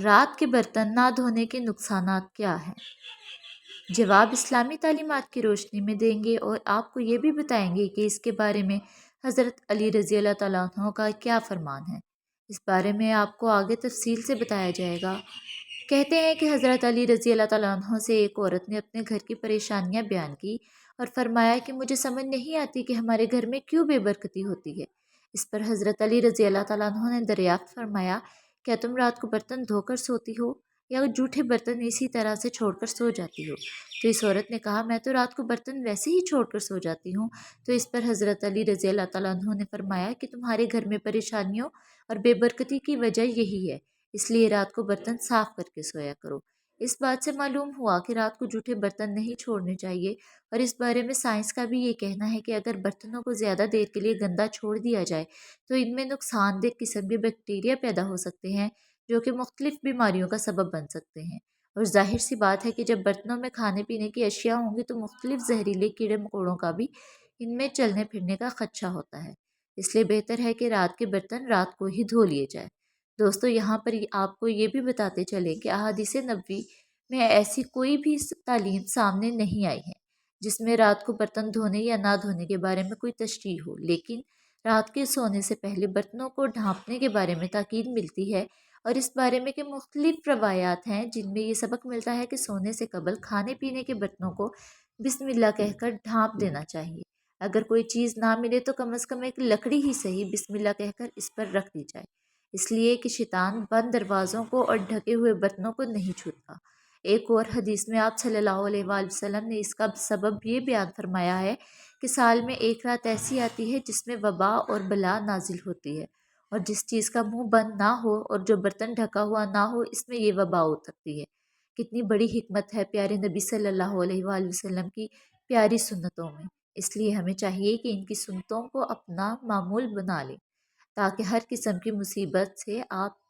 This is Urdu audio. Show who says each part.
Speaker 1: رات کے برتن نہ دھونے کے نقصانات کیا ہیں؟ جواب اسلامی تعلیمات کی روشنی میں دیں گے اور آپ کو یہ بھی بتائیں گے کہ اس کے بارے میں حضرت علی رضی اللہ تعالیٰ عنہ کا کیا فرمان ہے۔ اس بارے میں آپ کو آگے تفصیل سے بتایا جائے گا۔ کہتے ہیں کہ حضرت علی رضی اللہ تعالیٰ عنہ سے ایک عورت نے اپنے گھر کی پریشانیاں بیان کی اور فرمایا کہ مجھے سمجھ نہیں آتی کہ ہمارے گھر میں کیوں بے برکتی ہوتی ہے۔ اس پر حضرت علی رضی اللہ تعالیٰ عنہ نے دریافت فرمایا، کیا تم رات کو برتن دھو کر سوتی ہو یا جھوٹے برتن اسی طرح سے چھوڑ کر سو جاتی ہو؟ تو اس عورت نے کہا، میں تو رات کو برتن ویسے ہی چھوڑ کر سو جاتی ہوں۔ تو اس پر حضرت علی رضی اللہ تعالیٰ عنہ نے فرمایا کہ تمہارے گھر میں پریشانیوں اور بے برکتی کی وجہ یہی ہے، اس لیے رات کو برتن صاف کر کے سویا کرو۔ اس بات سے معلوم ہوا کہ رات کو جھوٹے برتن نہیں چھوڑنے چاہیے، اور اس بارے میں سائنس کا بھی یہ کہنا ہے کہ اگر برتنوں کو زیادہ دیر کے لیے گندا چھوڑ دیا جائے تو ان میں نقصان دہ قسم کے بیکٹیریا پیدا ہو سکتے ہیں جو کہ مختلف بیماریوں کا سبب بن سکتے ہیں۔ اور ظاہر سی بات ہے کہ جب برتنوں میں کھانے پینے کی اشیاء ہوں گی تو مختلف زہریلے کیڑے مکوڑوں کا بھی ان میں چلنے پھرنے کا خدشہ ہوتا ہے، اس لیے بہتر ہے کہ رات کے برتن رات کو ہی دھو لیے جائے۔ دوستو، یہاں پر آپ کو یہ بھی بتاتے چلیں کہ احادیث نبوی میں ایسی کوئی بھی تعلیم سامنے نہیں آئی ہے جس میں رات کو برتن دھونے یا نہ دھونے کے بارے میں کوئی تشریح ہو، لیکن رات کے سونے سے پہلے برتنوں کو ڈھانپنے کے بارے میں تاکید ملتی ہے، اور اس بارے میں کہ مختلف روایات ہیں جن میں یہ سبق ملتا ہے کہ سونے سے قبل کھانے پینے کے برتنوں کو بسم اللہ کہہ کر ڈھانپ دینا چاہیے۔ اگر کوئی چیز نہ ملے تو کم از کم ایک لکڑی ہی صحیح بسم اللہ کہہ کر اس پر رکھ دی جائے، اس لیے کہ شیطان بند دروازوں کو اور ڈھکے ہوئے برتنوں کو نہیں چھوتا۔ ایک اور حدیث میں آپ صلی اللہ علیہ وآلہ وسلم نے اس کا سبب یہ بیان فرمایا ہے کہ سال میں ایک رات ایسی آتی ہے جس میں وبا اور بلا نازل ہوتی ہے، اور جس چیز کا منہ بند نہ ہو اور جو برتن ڈھکا ہوا نہ ہو اس میں یہ وبا ہو سکتی ہے۔ کتنی بڑی حکمت ہے پیارے نبی صلی اللہ علیہ وآلہ وسلم کی پیاری سنتوں میں، اس لیے ہمیں چاہیے کہ ان کی سنتوں کو اپنا معمول بنا لیں تاکہ ہر قسم کی مصیبت سے آپ